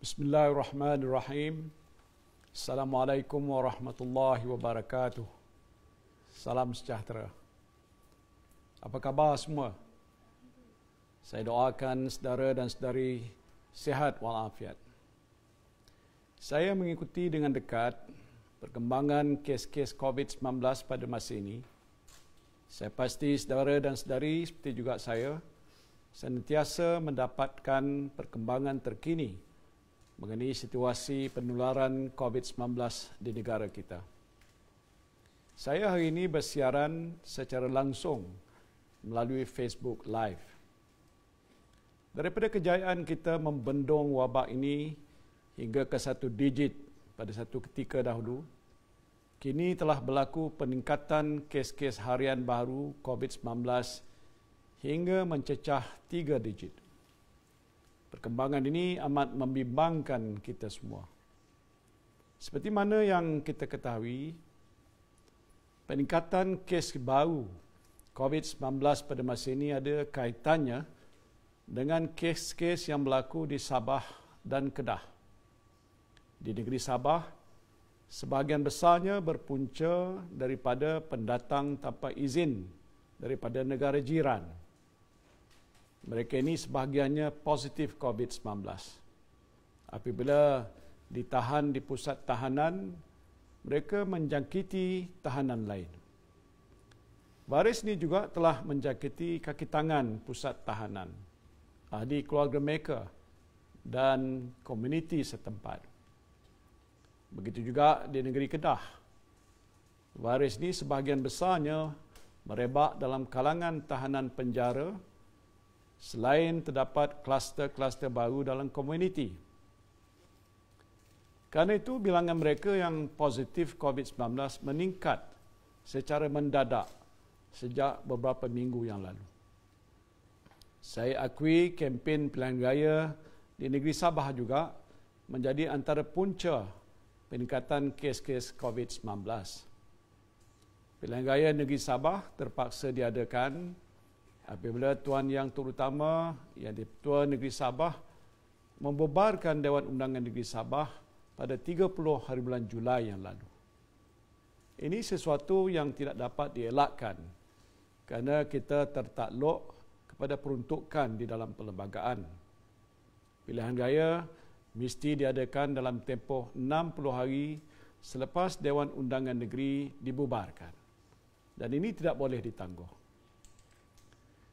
Bismillahirrahmanirrahim. Assalamualaikum warahmatullahi wabarakatuh. Salam sejahtera. Apa khabar semua? Saya doakan saudara dan saudari sihat walafiat. Saya mengikuti dengan dekat perkembangan kes-kes COVID-19 pada masa ini. Saya pasti saudara dan saudari seperti juga saya senantiasa mendapatkan perkembangan terkini mengenai situasi penularan COVID-19 di negara kita. Saya hari ini bersiaran secara langsung melalui Facebook Live. Daripada kejayaan kita membendung wabak ini hingga ke 1 digit pada satu ketika dahulu, kini telah berlaku peningkatan kes-kes harian baru COVID-19 hingga mencecah 3 digit. Perkembangan ini amat membimbangkan kita semua. Seperti mana yang kita ketahui, peningkatan kes baru COVID-19 pada masa ini ada kaitannya dengan kes-kes yang berlaku di Sabah dan Kedah. Di negeri Sabah, sebahagian besarnya berpunca daripada pendatang tanpa izin daripada negara jiran. Mereka ini sebahagiannya positif COVID-19. Apabila ditahan di pusat tahanan, mereka menjangkiti tahanan lain. Baris ini juga telah menjangkiti kaki tangan pusat tahanan, ahli keluarga mereka dan komuniti setempat. Begitu juga di negeri Kedah. Baris ini sebahagian besarnya merebak dalam kalangan tahanan penjara, selain terdapat kluster-kluster baru dalam komuniti. Kerana itu, bilangan mereka yang positif COVID-19 meningkat secara mendadak sejak beberapa minggu yang lalu. Saya akui kempen pilihan raya di negeri Sabah juga menjadi antara punca peningkatan kes-kes COVID-19. Pilihan raya negeri Sabah terpaksa diadakan apabila Tuan Yang Terutama Yang di-Pertua Negeri Sabah membubarkan Dewan Undangan Negeri Sabah pada 30 hari bulan Julai yang lalu. Ini sesuatu yang tidak dapat dielakkan kerana kita tertakluk kepada peruntukan di dalam perlembagaan. Pilihan raya mesti diadakan dalam tempoh 60 hari selepas Dewan Undangan Negeri dibubarkan. Dan ini tidak boleh ditangguh.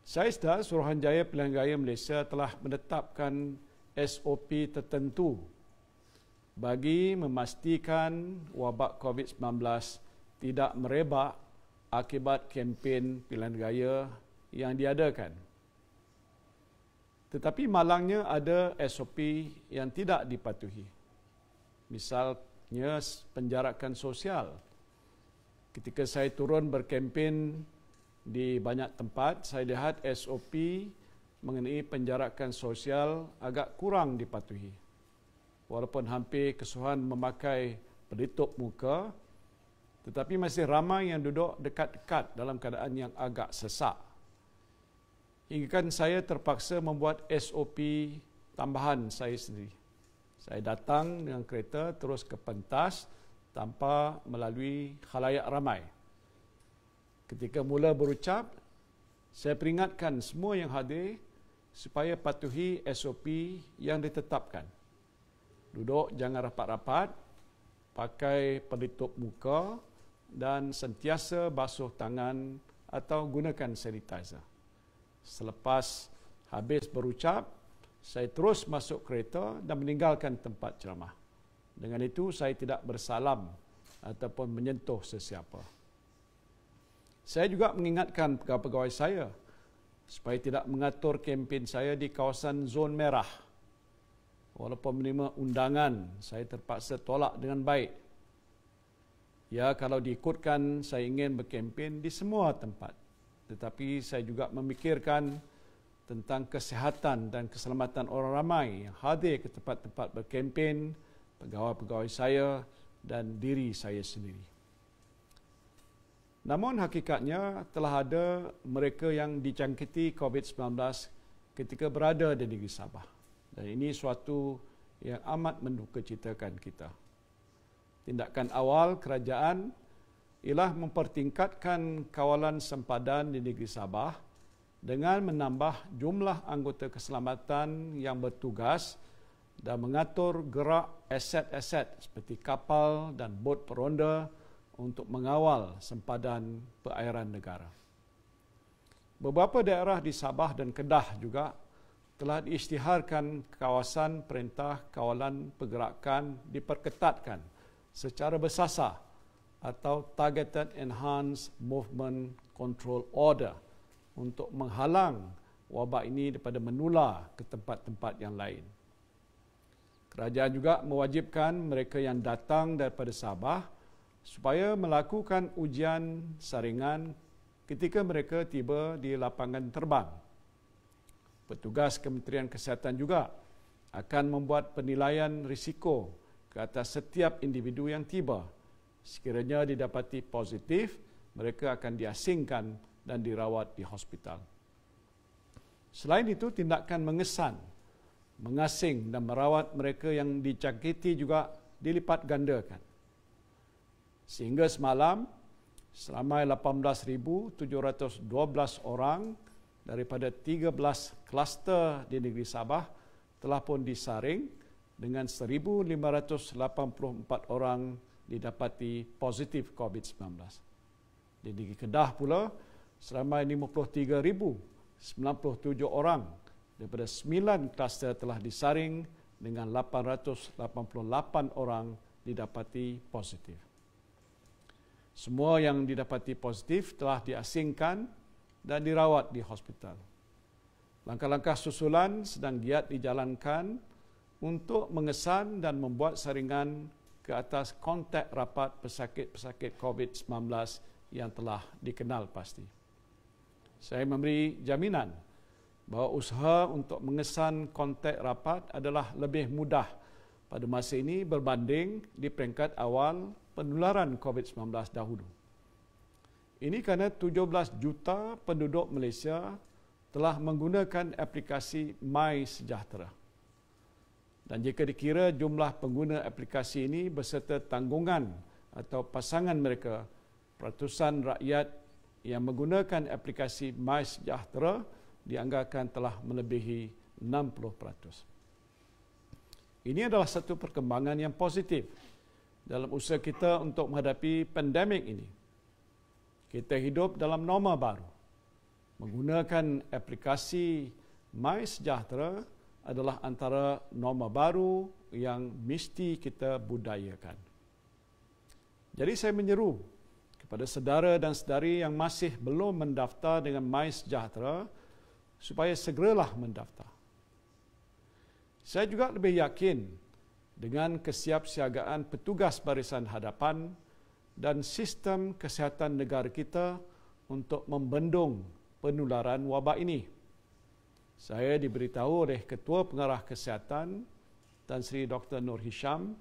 Saya sedar Suruhanjaya Pilihan Raya Malaysia telah menetapkan SOP tertentu bagi memastikan wabak COVID-19 tidak merebak akibat kempen pilihan raya yang diadakan. Tetapi malangnya ada SOP yang tidak dipatuhi. Misalnya penjarakan sosial. Ketika saya turun berkempen di banyak tempat, saya lihat SOP mengenai penjarakan sosial agak kurang dipatuhi. Walaupun hampir keseluruhan memakai pelitup muka, tetapi masih ramai yang duduk dekat-dekat dalam keadaan yang agak sesak. Hingga kan saya terpaksa membuat SOP tambahan saya sendiri. Saya datang dengan kereta terus ke pentas tanpa melalui khalayak ramai. Ketika mula berucap, saya peringatkan semua yang hadir supaya patuhi SOP yang ditetapkan. Duduk jangan rapat-rapat, pakai pelitup muka dan sentiasa basuh tangan atau gunakan sanitizer. Selepas habis berucap, saya terus masuk kereta dan meninggalkan tempat ceramah. Dengan itu, saya tidak bersalam ataupun menyentuh sesiapa. Saya juga mengingatkan pegawai-pegawai saya supaya tidak mengatur kempen saya di kawasan zon merah. Walaupun menerima undangan, saya terpaksa tolak dengan baik. Ya, kalau diikutkan, saya ingin berkempen di semua tempat. Tetapi saya juga memikirkan tentang kesihatan dan keselamatan orang ramai yang hadir ke tempat-tempat berkempen, pegawai-pegawai saya dan diri saya sendiri. Namun hakikatnya telah ada mereka yang dijangkiti COVID-19 ketika berada di negeri Sabah. Dan ini suatu yang amat mendukacitakan kita. Tindakan awal kerajaan ialah mempertingkatkan kawalan sempadan di negeri Sabah dengan menambah jumlah anggota keselamatan yang bertugas dan mengatur gerak aset-aset seperti kapal dan bot peronda untuk mengawal sempadan perairan negara. Beberapa daerah di Sabah dan Kedah juga telah diisytiharkan kawasan perintah kawalan pergerakan diperketatkan secara bersasar atau Targeted Enhanced Movement Control Order untuk menghalang wabak ini daripada menular ke tempat-tempat yang lain. Kerajaan juga mewajibkan mereka yang datang daripada Sabah supaya melakukan ujian saringan ketika mereka tiba di lapangan terbang. Petugas Kementerian Kesihatan juga akan membuat penilaian risiko ke atas setiap individu yang tiba. Sekiranya didapati positif, mereka akan diasingkan dan dirawat di hospital. Selain itu, tindakan mengesan, mengasing dan merawat mereka yang dijangkiti juga dilipat gandakan. Sehingga semalam, seramai 18,712 orang daripada 13 kluster di negeri Sabah telah pun disaring dengan 1,584 orang didapati positif COVID-19. Di negeri Kedah pula, seramai 53,097 orang daripada 9 kluster telah disaring dengan 888 orang didapati positif. Semua yang didapati positif telah diasingkan dan dirawat di hospital. Langkah-langkah susulan sedang giat dijalankan untuk mengesan dan membuat saringan ke atas kontak rapat pesakit-pesakit COVID-19 yang telah dikenal pasti. Saya memberi jaminan bahawa usaha untuk mengesan kontak rapat adalah lebih mudah pada masa ini berbanding di peringkat awal penularan COVID-19 dahulu. Ini kerana 17 juta penduduk Malaysia telah menggunakan aplikasi MySejahtera. Dan jika dikira jumlah pengguna aplikasi ini beserta tanggungan atau pasangan mereka, ratusan rakyat yang menggunakan aplikasi MySejahtera dianggarkan telah melebihi 60%. Ini adalah satu perkembangan yang positif dalam usaha kita untuk menghadapi pandemik ini. Kita hidup dalam norma baru. Menggunakan aplikasi MySejahtera adalah antara norma baru yang mesti kita budayakan. Jadi saya menyeru kepada saudara dan saudari yang masih belum mendaftar dengan MySejahtera supaya segeralah mendaftar. Saya juga lebih yakin dengan kesiapsiagaan petugas barisan hadapan dan sistem kesihatan negara kita untuk membendung penularan wabak ini. Saya diberitahu oleh Ketua Pengarah Kesihatan Tan Sri Dr. Nur Hisham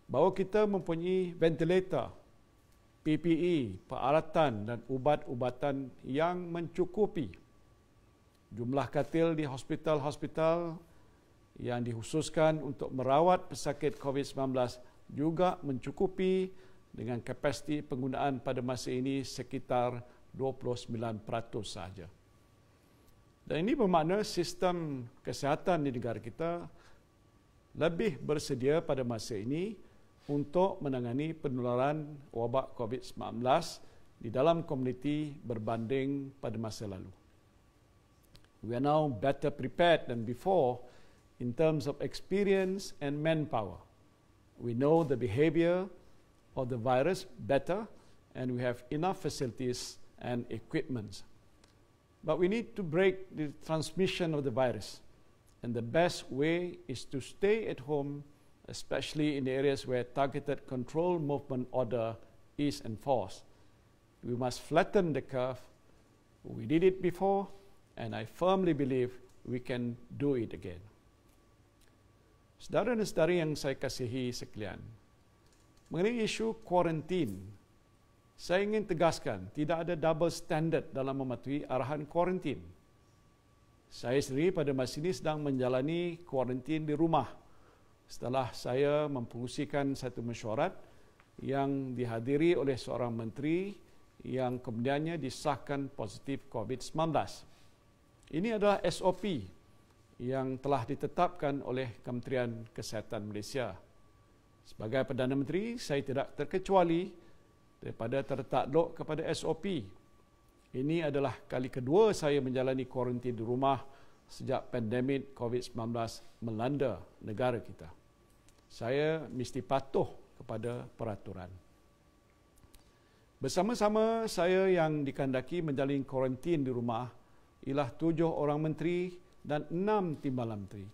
bahawa kita mempunyai ventilator, PPE, peralatan dan ubat-ubatan yang mencukupi. Jumlah katil di hospital-hospital yang dikhususkan untuk merawat pesakit COVID-19 juga mencukupi dengan kapasiti penggunaan pada masa ini sekitar 29% sahaja. Dan ini bermakna sistem kesihatan di negara kita lebih bersedia pada masa ini untuk menangani penularan wabak COVID-19 di dalam komuniti berbanding pada masa lalu. We are now better prepared than before in terms of experience and manpower. We know the behavior of the virus better and we have enough facilities and equipment. But we need to break the transmission of the virus. And the best way is to stay at home, especially in the areas where targeted control movement order is enforced. We must flatten the curve. We did it before, and I firmly believe we can do it again. Saudara dan saudari yang saya kasihi sekalian, mengenai isu kuarantin, saya ingin tegaskan, tidak ada double standard dalam mematuhi arahan kuarantin. Saya sendiri pada masa ini sedang menjalani kuarantin di rumah setelah saya mempengerusikan satu mesyuarat yang dihadiri oleh seorang menteri yang kemudiannya disahkan positif COVID-19. Ini adalah SOP yang telah ditetapkan oleh Kementerian Kesihatan Malaysia. Sebagai Perdana Menteri, saya tidak terkecuali daripada tertakluk kepada SOP. Ini adalah kali kedua saya menjalani kuarantin di rumah sejak pandemik COVID-19 melanda negara kita. Saya mesti patuh kepada peraturan. Bersama-sama saya yang dikehendaki menjalani kuarantin di rumah ialah 7 orang menteri dan 6 timbalan menteri.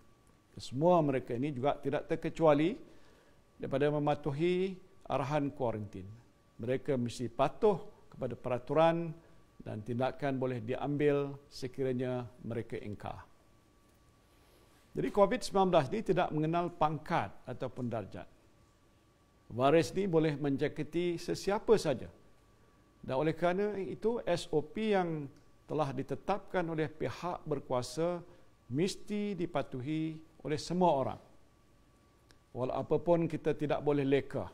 Semua mereka ini juga tidak terkecuali daripada mematuhi arahan kuarantin. Mereka mesti patuh kepada peraturan dan tindakan boleh diambil sekiranya mereka ingkar. Jadi COVID-19 ini tidak mengenal pangkat ataupun darjat. Virus ini boleh menjangkiti sesiapa saja. Dan oleh kerana itu SOP yang telah ditetapkan oleh pihak berkuasa mesti dipatuhi oleh semua orang. Walaupun kita tidak boleh leka.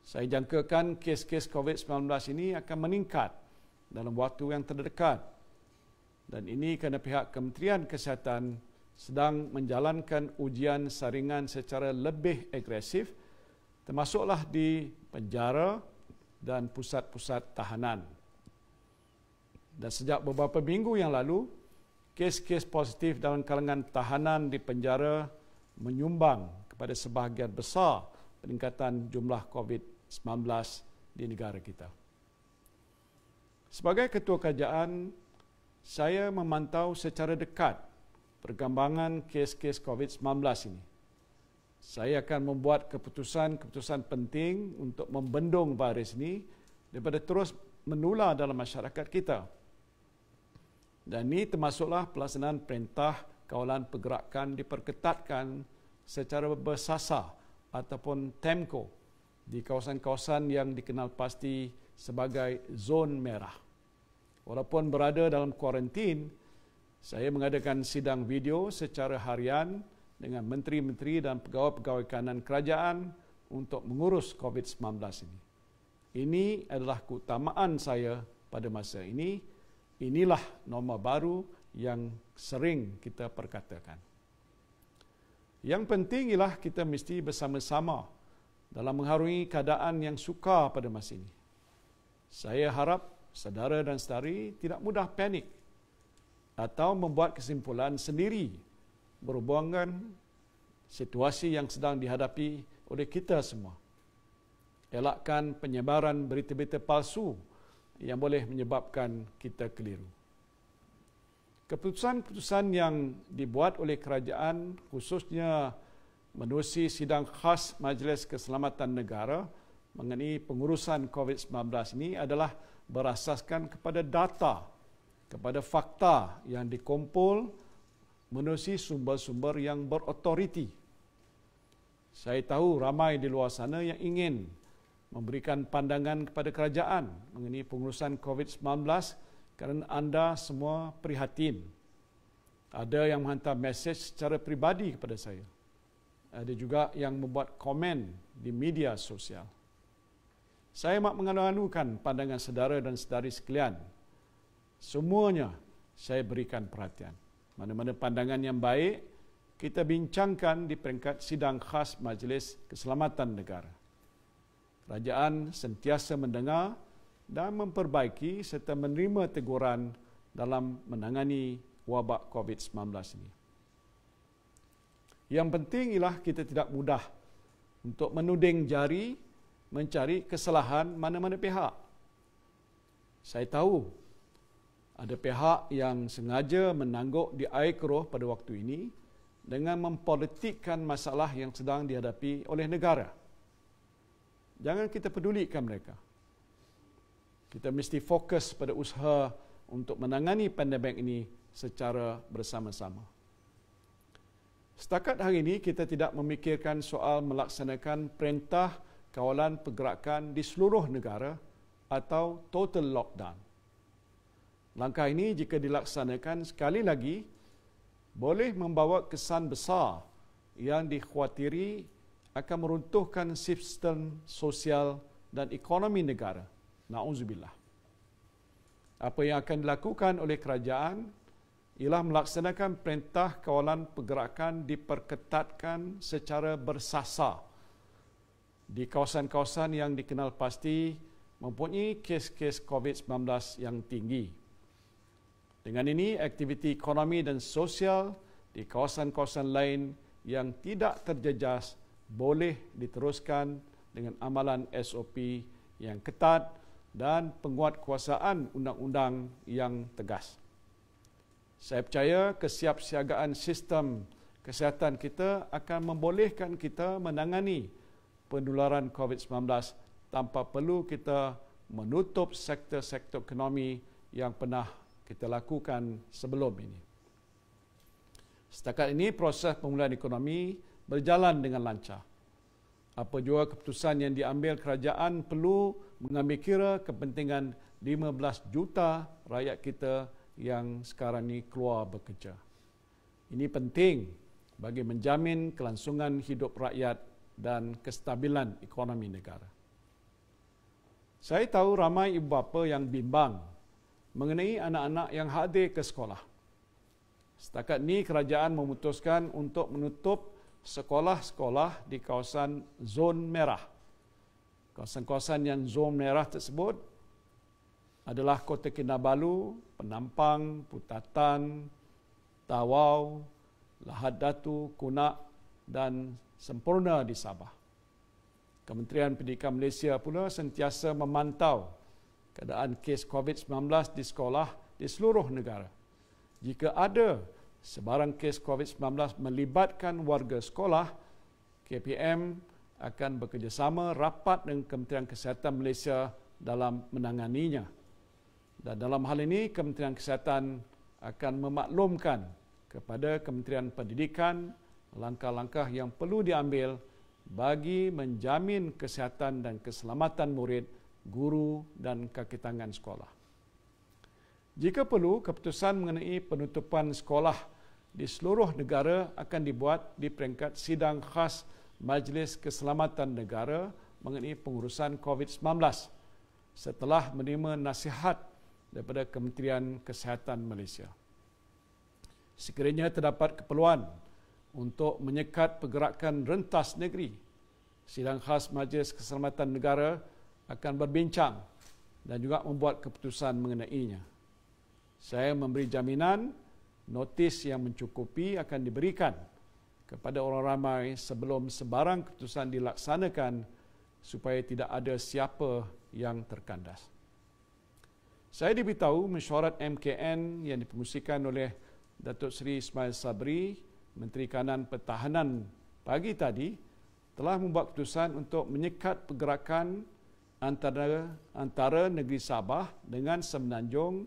Saya jangkakan kes-kes COVID-19 ini akan meningkat dalam waktu yang terdekat. Dan ini kerana pihak Kementerian Kesihatan sedang menjalankan ujian saringan secara lebih agresif, termasuklah di penjara dan pusat-pusat tahanan. Dan sejak beberapa minggu yang lalu, kes-kes positif dalam kalangan tahanan di penjara menyumbang kepada sebahagian besar peningkatan jumlah COVID-19 di negara kita. Sebagai Ketua Kerajaan, saya memantau secara dekat perkembangan kes-kes COVID-19 ini. Saya akan membuat keputusan-keputusan penting untuk membendung virus ini daripada terus menular dalam masyarakat kita. Dan ini termasuklah pelaksanaan perintah kawalan pergerakan diperketatkan secara bersasar ataupun TEMCO di kawasan-kawasan yang dikenal pasti sebagai zon merah. Walaupun berada dalam kuarantin, saya mengadakan sidang video secara harian dengan menteri-menteri dan pegawai-pegawai kanan kerajaan untuk mengurus COVID-19 ini. Ini adalah keutamaan saya pada masa ini. Inilah norma baru yang sering kita perkatakan. Yang penting ialah kita mesti bersama-sama dalam mengharungi keadaan yang sukar pada masa ini. Saya harap saudara dan saudari tidak mudah panik atau membuat kesimpulan sendiri berhubungan situasi yang sedang dihadapi oleh kita semua. Elakkan penyebaran berita-berita palsu yang boleh menyebabkan kita keliru. Keputusan-keputusan yang dibuat oleh kerajaan, khususnya menerusi sidang khas Majlis Keselamatan Negara mengenai pengurusan COVID-19 ini adalah berasaskan kepada data, kepada fakta yang dikumpul menerusi sumber-sumber yang berotoriti. Saya tahu ramai di luar sana yang ingin memberikan pandangan kepada kerajaan mengenai pengurusan COVID-19 kerana anda semua prihatin. Ada yang menghantar mesej secara peribadi kepada saya. Ada juga yang membuat komen di media sosial. Saya mak mengalu-alukan pandangan saudara dan saudari sekalian. Semuanya saya berikan perhatian. Mana-mana pandangan yang baik, kita bincangkan di peringkat sidang khas Majlis Keselamatan Negara. Kerajaan sentiasa mendengar dan memperbaiki serta menerima teguran dalam menangani wabak COVID-19 ini. Yang penting ialah kita tidak mudah untuk menuding jari mencari kesalahan mana-mana pihak. Saya tahu ada pihak yang sengaja menangguk di air keruh pada waktu ini dengan mempolitikkan masalah yang sedang dihadapi oleh negara. Jangan kita pedulikan mereka. Kita mesti fokus pada usaha untuk menangani pandemik ini secara bersama-sama. Setakat hari ini kita tidak memikirkan soal melaksanakan perintah kawalan pergerakan di seluruh negara atau total lockdown. Langkah ini jika dilaksanakan sekali lagi boleh membawa kesan besar yang dikhawatiri akan meruntuhkan sistem sosial dan ekonomi negara. Na'udzubillah. Apa yang akan dilakukan oleh kerajaan ialah melaksanakan perintah kawalan pergerakan diperketatkan secara bersasar di kawasan-kawasan yang dikenal pasti mempunyai kes-kes COVID-19 yang tinggi. Dengan ini, aktiviti ekonomi dan sosial di kawasan-kawasan lain yang tidak terjejas boleh diteruskan dengan amalan SOP yang ketat dan penguatkuasaan undang-undang yang tegas. Saya percaya kesiapsiagaan sistem kesihatan kita akan membolehkan kita menangani penularan COVID-19 tanpa perlu kita menutup sektor-sektor ekonomi yang pernah kita lakukan sebelum ini. Setakat ini, proses pemulihan ekonomi berjalan dengan lancar. Apa jua keputusan yang diambil kerajaan perlu mengambil kira kepentingan 15 juta rakyat kita yang sekarang ini keluar bekerja. Ini penting bagi menjamin kelangsungan hidup rakyat dan kestabilan ekonomi negara. Saya tahu ramai ibu bapa yang bimbang mengenai anak-anak yang hadir ke sekolah. Setakat ini kerajaan memutuskan untuk menutup sekolah-sekolah di kawasan zon merah. Kawasan-kawasan yang zon merah tersebut adalah Kota Kinabalu, Penampang, Putatan, Tawau, Lahad Datu, Kunak dan Sempurna di Sabah. Kementerian Pendidikan Malaysia pula sentiasa memantau keadaan kes COVID-19 di sekolah di seluruh negara. Jika ada sebarang kes COVID-19 melibatkan warga sekolah, KPM akan bekerjasama rapat dengan Kementerian Kesihatan Malaysia dalam menanganinya. Dan dalam hal ini, Kementerian Kesihatan akan memaklumkan kepada Kementerian Pendidikan langkah-langkah yang perlu diambil bagi menjamin kesihatan dan keselamatan murid, guru dan kaki tangan sekolah. Jika perlu, keputusan mengenai penutupan sekolah di seluruh negara akan dibuat di peringkat sidang khas Majlis Keselamatan Negara mengenai pengurusan COVID-19 setelah menerima nasihat daripada Kementerian Kesihatan Malaysia. Sekiranya terdapat keperluan untuk menyekat pergerakan rentas negeri, sidang khas Majlis Keselamatan Negara akan berbincang dan juga membuat keputusan mengenainya. Saya memberi jaminan notis yang mencukupi akan diberikan kepada orang ramai sebelum sebarang keputusan dilaksanakan supaya tidak ada siapa yang terkandas. Saya diberitahu mesyuarat MKN yang dipengusikan oleh Datuk Seri Ismail Sabri, Menteri Kanan Pertahanan pagi tadi, telah membuat keputusan untuk menyekat pergerakan antara negeri Sabah dengan Semenanjung,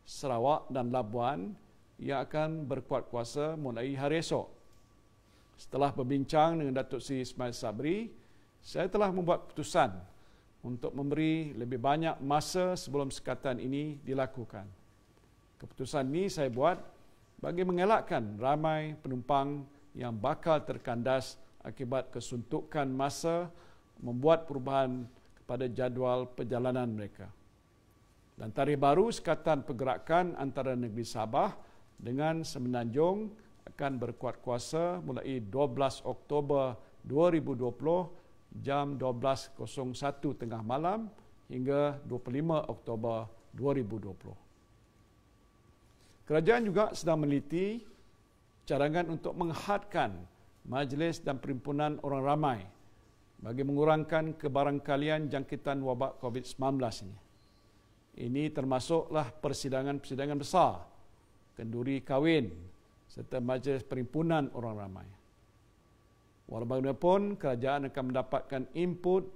Sarawak dan Labuan yang akan berkuat kuasa mulai hari esok. Setelah berbincang dengan Datuk Seri Ismail Sabri, saya telah membuat keputusan untuk memberi lebih banyak masa sebelum sekatan ini dilakukan. Keputusan ini saya buat bagi mengelakkan ramai penumpang yang bakal terkandas akibat kesuntukan masa membuat perubahan kepada jadual perjalanan mereka. Dan tarikh baru sekatan pergerakan antara negeri Sabah dengan Semenanjung akan berkuat kuasa mulai 12 Oktober 2020 jam 12.01 tengah malam hingga 25 Oktober 2020. Kerajaan juga sedang meneliti cadangan untuk menghadkan majlis dan perhimpunan orang ramai bagi mengurangkan kebarangkalian jangkitan wabak COVID-19 ini. Ini termasuklah persidangan-persidangan besar, kenduri kahwin serta majlis perhimpunan orang ramai. Walau bagaimanapun, kerajaan akan mendapatkan input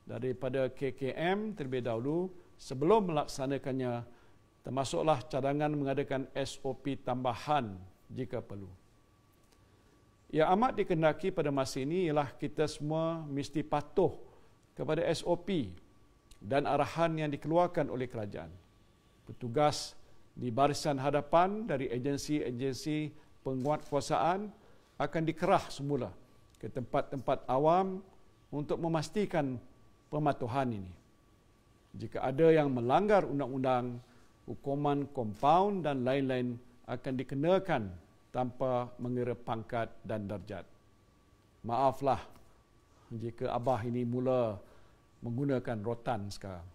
daripada KKM terlebih dahulu sebelum melaksanakannya, termasuklah cadangan mengadakan SOP tambahan jika perlu. Yang amat dikehendaki pada masa ini ialah kita semua mesti patuh kepada SOP dan arahan yang dikeluarkan oleh kerajaan. Petugas di barisan hadapan dari agensi-agensi penguatkuasaan akan dikerah semula ke tempat-tempat awam untuk memastikan pematuhan ini. Jika ada yang melanggar undang-undang, hukuman kompaun dan lain-lain akan dikenakan tanpa mengira pangkat dan darjat. Maaflah jika Abah ini mula menggunakan rotan sekarang.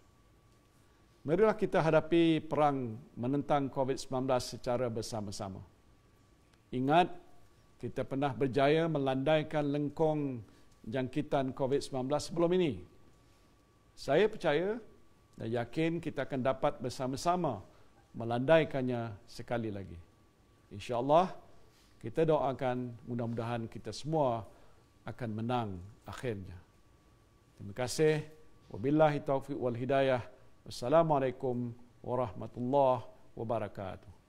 Marilah kita hadapi perang menentang COVID-19 secara bersama-sama. Ingat, kita pernah berjaya melandaikan lengkung jangkitan COVID-19 sebelum ini. Saya percaya dan yakin kita akan dapat bersama-sama melandaikannya sekali lagi. InsyaAllah, kita doakan mudah-mudahan kita semua akan menang akhirnya. Terima kasih. Wabillahi taufiq wal hidayah. Wassalamualaikum warahmatullahi wabarakatuh.